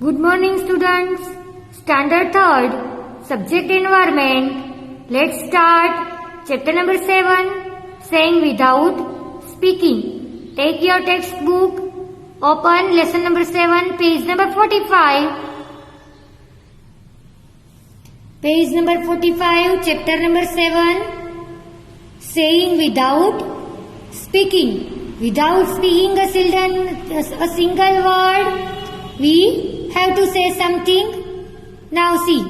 Good morning students. Standard 3rd, Subject Environment. Let's start chapter number 7, Saying Without Speaking. Take your textbook, open lesson number 7, page number 45. Page number 45, chapter number 7, Saying Without Speaking. Without speaking a single word, we have to say something. Now see,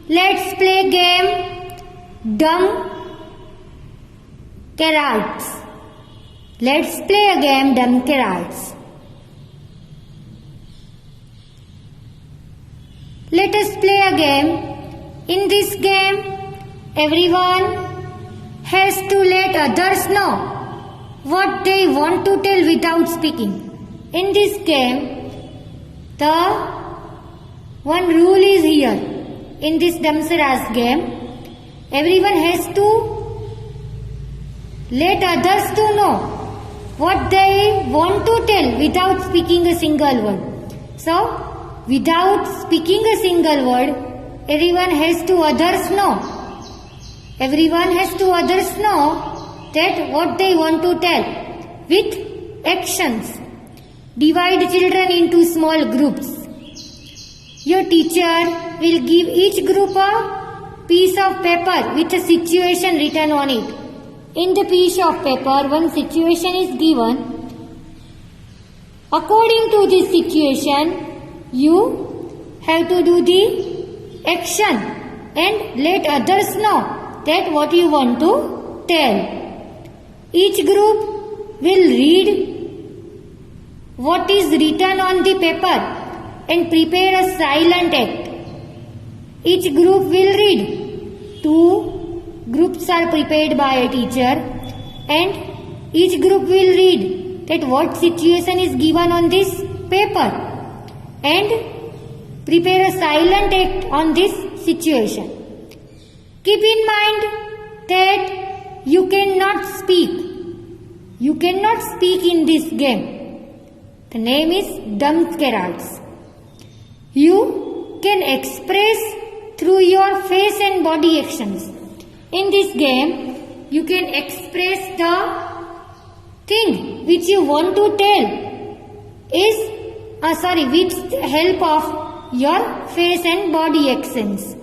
let's play game Dumb Carrots. Let's play a game Dumb Carrots. Let us play a game. In this game, everyone has to let others know what they want to tell without speaking. In this game, the one rule is here. In this Dumb Carrots game, everyone has to let others to know what they want to tell without speaking a single word. So, without speaking a single word, everyone has to others know. Everyone has to others know that what they want to tell with actions. Divide children into small groups. Your teacher will give each group a piece of paper with a situation written on it. In the piece of paper, one situation is given. According to this situation, you have to do the action and let others know that what you want to tell. Each group will read what is written on the paper and prepare a silent act. Each group will read. 2 groups are prepared by a teacher and each group will read that what situation is given on this paper and prepare a silent act on this situation. Keep in mind that you cannot speak. You cannot speak in this game. The name is Dumb Carrots. You can express through your face and body actions. In this game, you can express the thing which you want to tell with the help of your face and body actions.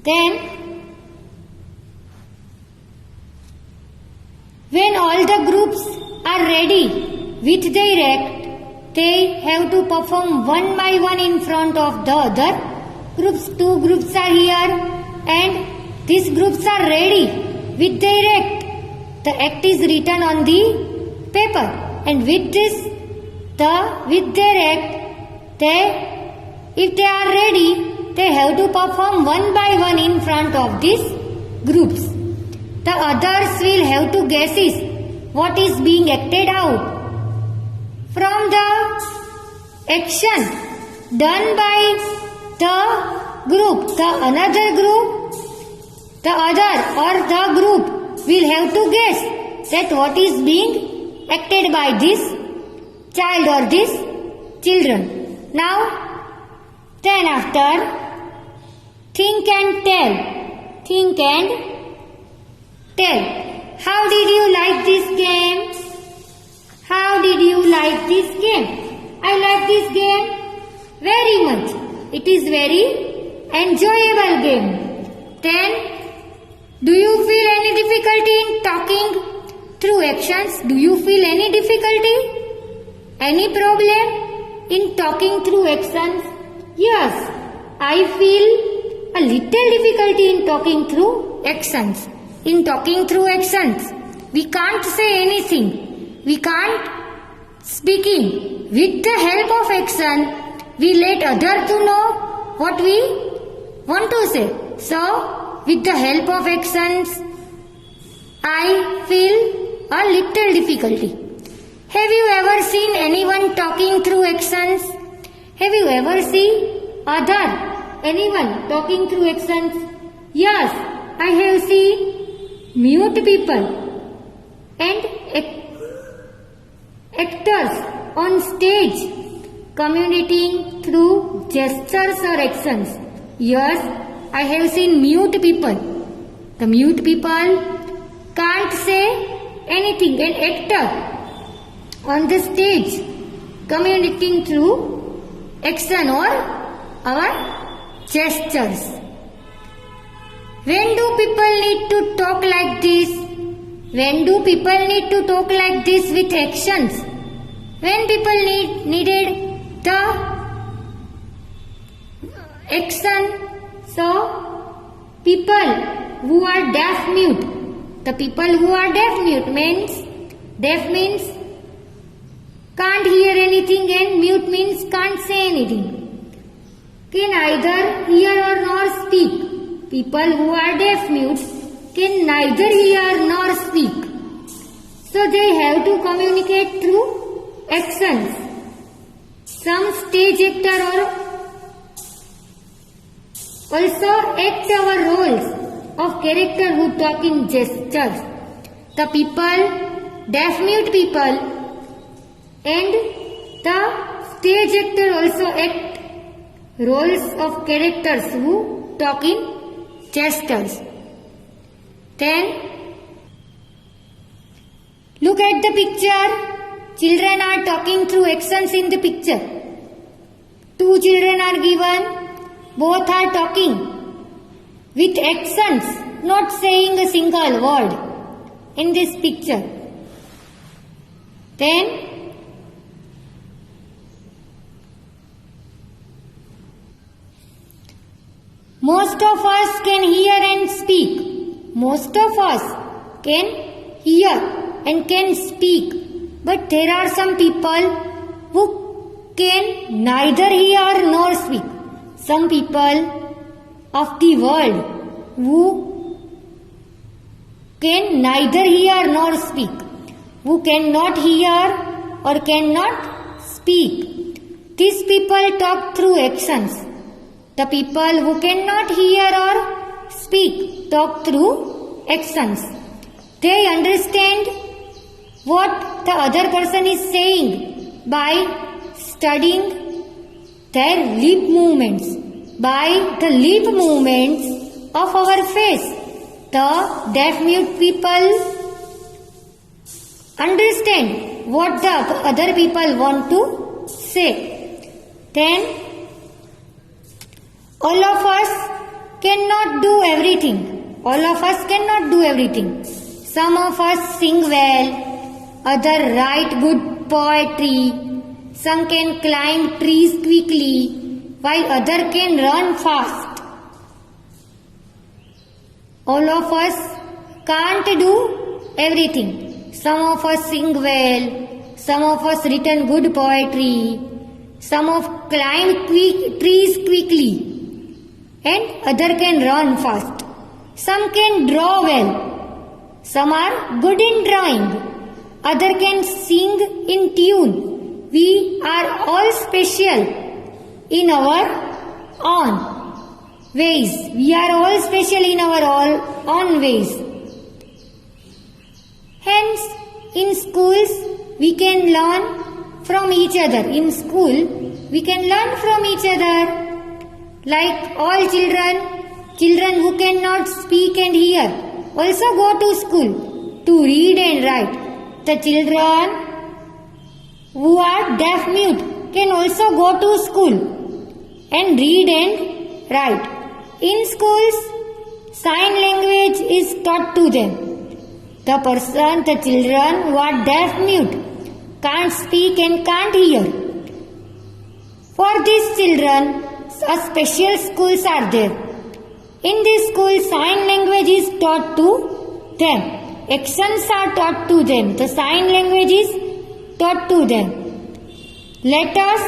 Then, when all the groups are ready with their act, they have to perform one by one in front of the other groups. 2 groups are here and these groups are ready with their act. The act is written on the paper and with their act, if they are ready, they have to perform one by one in front of these groups. The others will have to guess what is being acted out. From the action done by the group, the other or the group will have to guess that what is being acted by this child or these children. Now, then after, think and tell. Think and tell. How did you like this game? How did you like this game? I like this game very much. It is very enjoyable game. Then, do you feel any difficulty in talking through actions? Do you feel any difficulty? Any problem in talking through actions? Yes, I feel a little difficulty in talking through actions. In talking through actions, we can't say anything. We can't speaking. With the help of action, we let others to know what we want to say. So, with the help of actions, I feel a little difficulty. Have you ever seen anyone talking through actions? Have you ever seen anyone talking through actions? Yes, I have seen mute people and actors on stage communicating through gestures or actions. Yes, I have seen mute people. The mute people can't say anything. An actor on the stage communicating through action or our gestures. When do people need to talk like this? When do people need to talk like this with actions? When people needed the action. So, people who are deaf mute. The people who are deaf means can't hear anything, and mute means can't say anything. Can neither hear or nor speak. People who are deaf mutes can neither hear nor speak. So they have to communicate through actions. Some stage actor or also act our roles of character who talk in gestures. The people, deaf mute people, and the stage actor also act roles of characters who talk in gestures. Then look at the picture. Children are talking through actions in the picture. Two children are given. Both are talking with actions, not saying a single word in this picture. Then most of us can hear and speak. Most of us can hear and can speak. But there are some people who can neither hear nor speak. Some people of the world who can neither hear nor speak. Who cannot hear or cannot speak. These people talk through actions. The people who cannot hear or speak talk through actions. They understand what the other person is saying by studying their lip movements, by the lip movements of our face. The deaf-mute people understand what the other people want to say. Then all of us cannot do everything. All of us cannot do everything. Some of us sing well, others write good poetry, some can climb trees quickly, while others can run fast. All of us can't do everything. Some of us sing well, some of us written good poetry, some of climb trees quickly, and other can run fast. Some can draw well. Some are good in drawing. Other can sing in tune. We are all special in our own ways. We are all special in our own ways. Hence, in schools, we can learn from each other. In school, we can learn from each other. Like all children who cannot speak and hear also go to school to read and write. The children who are deaf mute can also go to school and read and write. In schools, sign language is taught to them. The children who are deaf mute can't speak and can't hear. For these children, special schools are there. In this school, sign language is taught to them. Actions are taught to them. The sign language is taught to them. Let us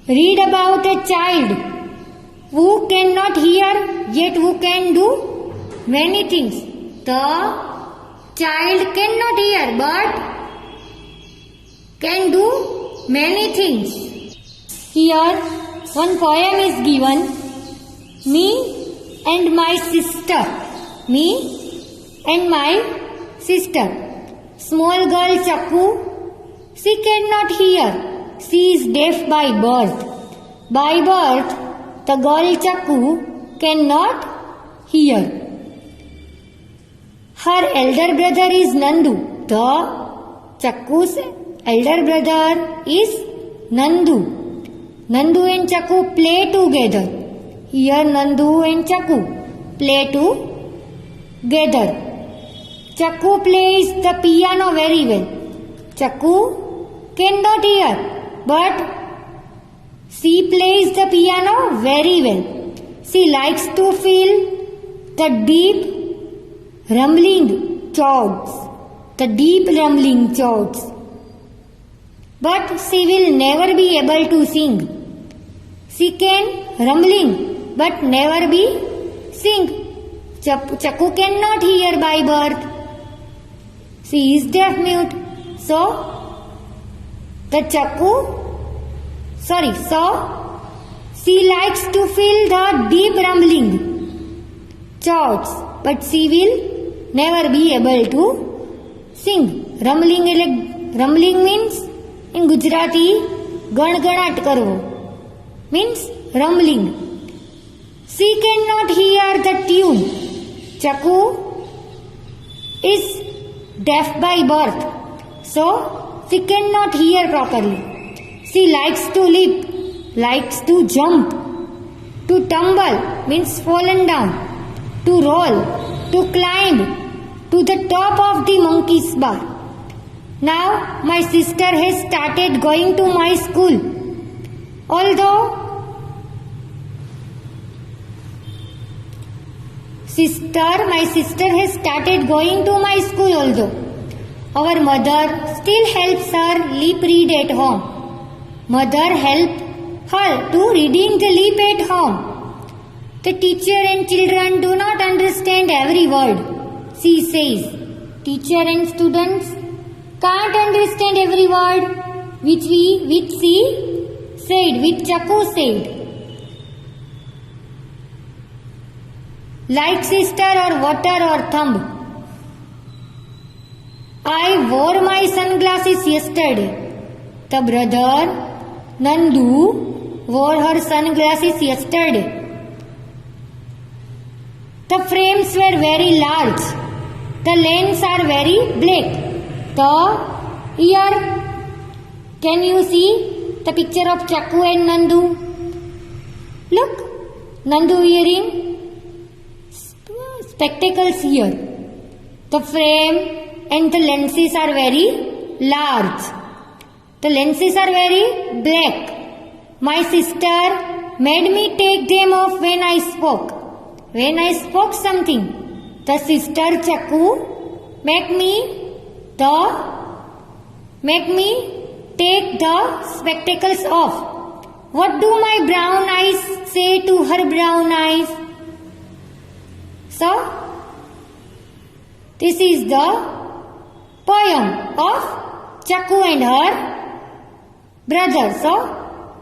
read about a child who cannot hear yet who can do many things. The child cannot hear but can do many things. Here one poem is given. Me and my sister. Me and my sister. Small girl Chakku She cannot hear. She is deaf by birth. By birth, the girl Chakku cannot hear. Her elder brother is Nandu. The Chakku's elder brother is Nandu. Nandu and Chakku play together. Here Nandu and Chakku play together. Chakku plays the piano very well. Chakku cannot hear, but she plays the piano very well. She likes to feel the deep rumbling chords, but she will never be able to sing. She can rumbling, but never be sing. Chakku cannot hear by birth. She is deaf mute. So she likes to feel the deep rumbling chords, but she will never be able to sing. Rumbling means in Gujarati ગણગણાટ કરવો means rumbling. She cannot hear the tune. Chakku is deaf by birth, so she cannot hear properly. She likes to leap, likes to jump, to tumble means fallen down, to roll, to climb to the top of the monkey's bar. Now my sister has started going to my school. Although my sister has started going to my school, although our mother still helps her leap read at home. Mother helped her to reading the leap at home. The teacher and children do not understand every word she says. Teacher and students can't understand every word which she said, which Chakku said. Like sister or water or thumb. I wore my sunglasses yesterday. The brother Nandu wore her sunglasses yesterday. The frames were very large. The lens are very black. The ear. Can you see the picture of Chakku and Nandu? Look, Nandu wearing spectacles here. The frame and the lenses are very large. The lenses are very black. My sister made me take them off when I spoke. When I spoke something, the sister Chakku make me take the spectacles off. What do my brown eyes say to her brown eyes? So, this is the poem of Chakku and her brother. So,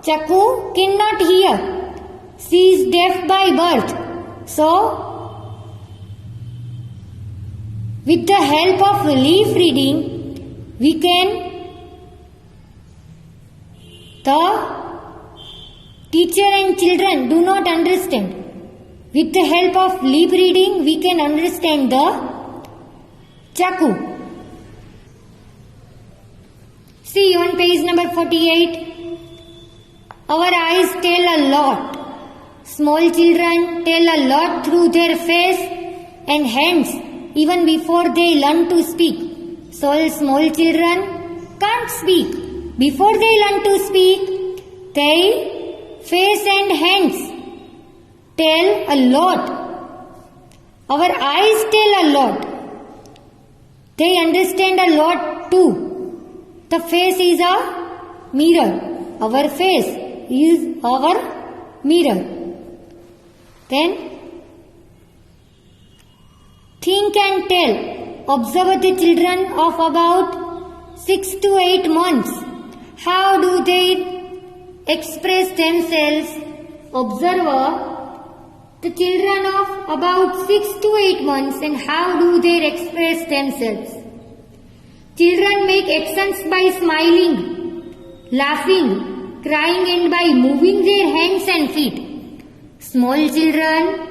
Chakku cannot hear. She is deaf by birth. So, with the help of leaf reading, the teacher and children do not understand. With the help of leaf reading, we can understand the Chakku. See on page number 48. Our eyes tell a lot. Small children tell a lot through their face and hands even before they learn to speak. So small children can't speak. Before they learn to speak, their face and hands tell a lot. Our eyes tell a lot. They understand a lot too. The face is a mirror. Our face is our mirror. Then think and tell. Observe the children of about 6 to 8 months. How do they express themselves? Observe the children of about 6 to 8 months and how do they express themselves? Children make actions by smiling, laughing, crying and by moving their hands and feet. Small children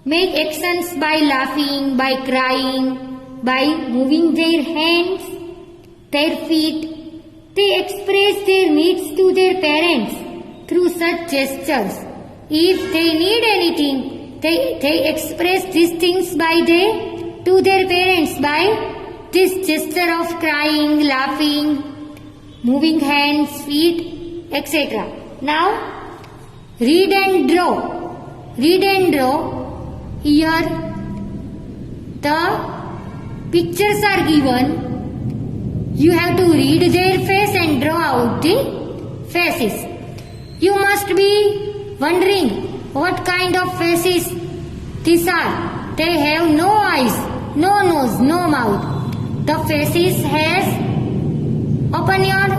make actions by laughing, by crying, by moving their hands, their feet. They express their needs to their parents through such gestures. If they need anything, they express these things to their parents by this gesture of crying, laughing, moving hands, feet, etc. Now, read and draw. Read and draw. Here, the pictures are given. You have to read their face and draw out the faces. You must be wondering what kind of faces these are. They have no eyes, no nose, no mouth. The faces has, open your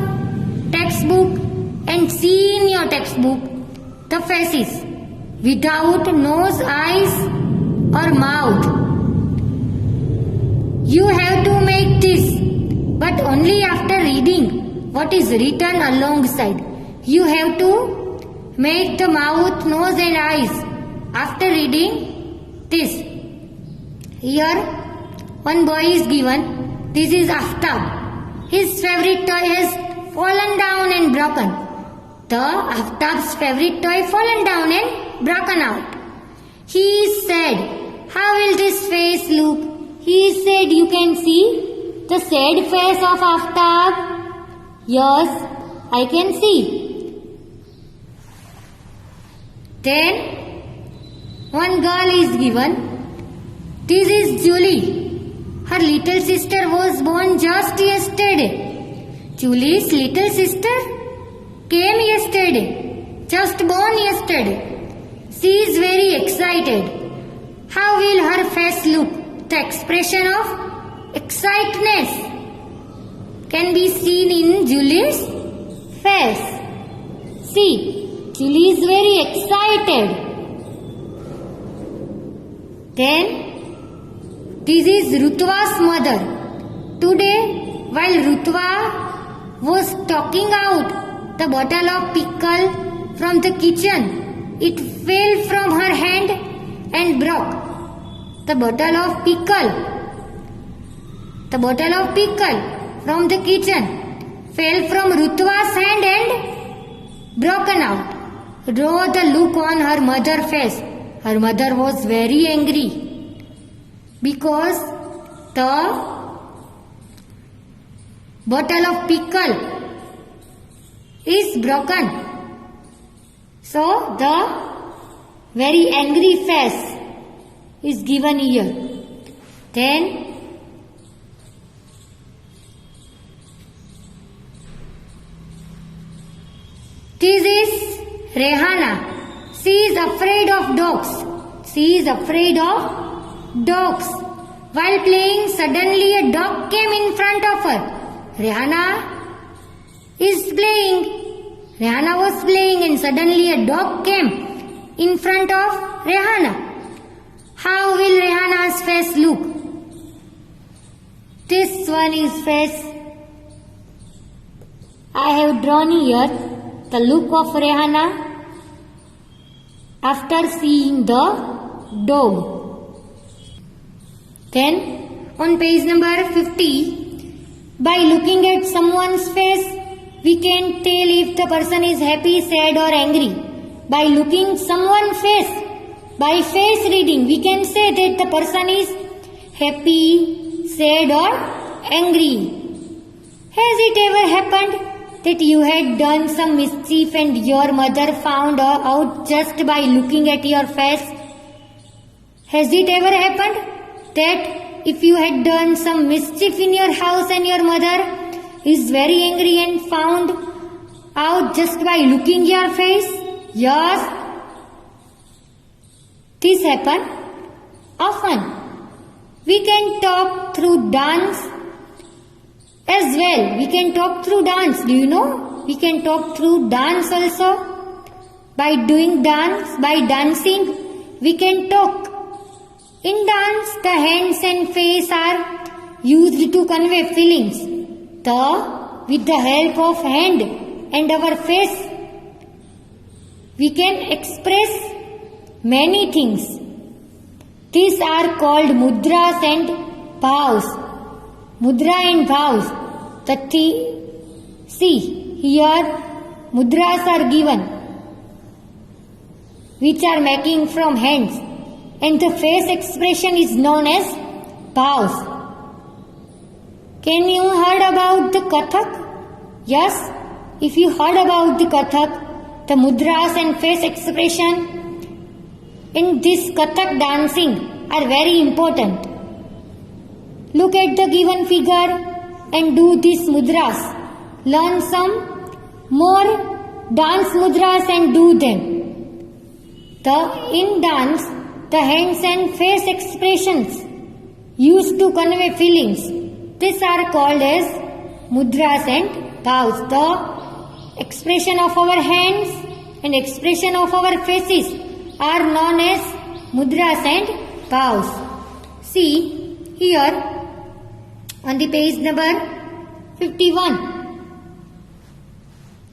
textbook and see in your textbook the faces without nose, eyes or mouth. You have to make this, but only after reading what is written alongside. You have to make the mouth, nose and eyes after reading this. Here one boy is given. This is Aftab. His favorite toy has fallen down and broken. The Aftab's favorite toy fallen down and broken out. He is sad. How will this face look? He is sad. You can see the sad face of Aftab. Yes, I can see. Then one girl is given. This is Julie. Her little sister was born just yesterday. Julie's little sister came yesterday, just born yesterday. She is very excited. How will her face look? The expression of excitedness can be seen in Julie's face. See, Julie is very excited. Then, this is Rutva's mother. Today, while Rutva was talking out the bottle of pickle from the kitchen, it fell from her hand and broke. The bottle of pickle from the kitchen fell from Rutva's hand and broken out. Draw the look on her mother's face. Her mother was very angry because the bottle of pickle is broken. So the very angry face is given here. Then this is Rehana. She is afraid of dogs. She is afraid of dogs. While playing, suddenly a dog came in front of her. Rehana was playing and suddenly a dog came in front of Rehana. How will Rehana's face look? This one is face. I have drawn here the look of Rehana after seeing the dog. Then, on page number 50, by looking at someone's face, we can tell if the person is happy, sad or angry. By looking someone's face, by face reading, we can say that the person is happy, sad or angry. Has it ever happened that you had done some mischief and your mother found out just by looking at your face? Has it ever happened that if you had done some mischief in your house and your mother is very angry and found out just by looking your face? Yes, this happens often. We can talk through dance as well. We can talk through dance. Do you know? We can talk through dance also. By doing dance, by dancing, we can talk. In dance, the hands and face are used to convey feelings. The, with the help of hand and our face, we can express many things. These are called mudras and bhavs. Mudra and bhavs. See, here mudras are given, which are making from hands, and the face expression is known as bhavs. Can you heard about the Kathak? Yes, if you heard about the Kathak, the mudras and face expression in this Kathak dancing are very important. Look at the given figure and do these mudras. Learn some more dance mudras and do them. In dance, the hands and face expressions used to convey feelings. These are called as mudras and bhavs. The expression of our hands and expression of our faces are known as mudras and bhavs. See here on the page number 51.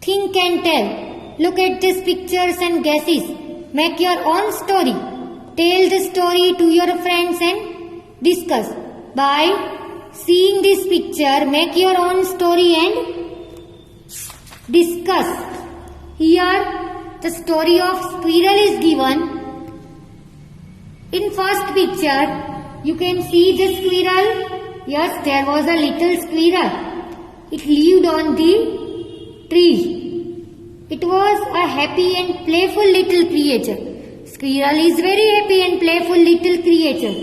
Think and tell. Look at these pictures and guesses. Make your own story. Tell the story to your friends and discuss. By seeing this picture, make your own story and discuss. Here, the story of squirrel is given. In first picture, you can see the squirrel. Yes, there was a little squirrel. It lived on the tree. It was a happy and playful little creature. Squirrel is very happy and playful little creature.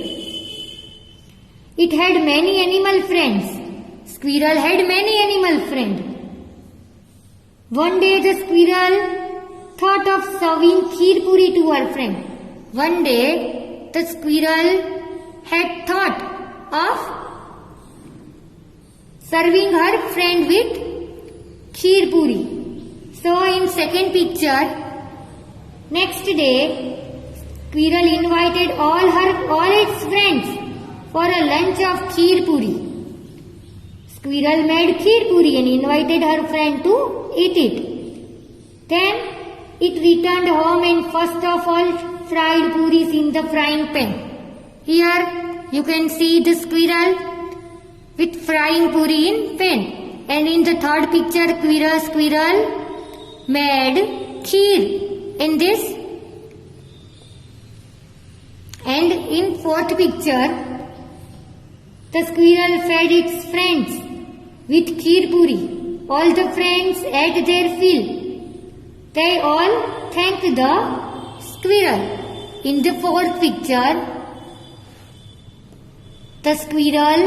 It had many animal friends. Squirrel had many animal friends. One day the squirrel thought of serving kheer puri to her friend. One day the squirrel had thought of serving her friend with kheer puri. So in second picture, next day, squirrel invited all its friends for a lunch of kheer puri. Squirrel made kheer puri and invited her friend to eat it. Then it returned home and first of all fried puris in the frying pan. Here you can see the squirrel with frying puri in pan. And in the third picture, squirrel made kheer in this. And in fourth picture, the squirrel fed its friends with kheer puri. All the friends ate their fill. They all thanked the squirrel. In the fourth picture, the squirrel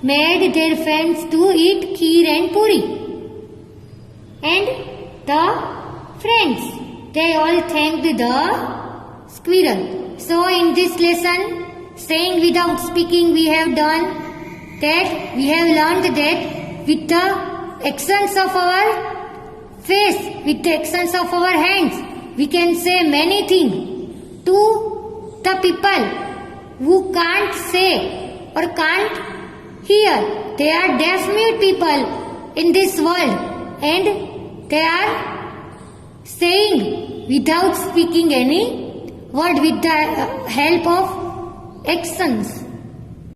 made their friends to eat kheer and puri. And the friends, they all thanked the squirrel. So in this lesson, saying without speaking, we have learned that with the actions of our face, with the actions of our hands, we can say many things to the people who can't say or can't hear. They are deaf mute people in this world, and they are saying without speaking any word with the help of actions.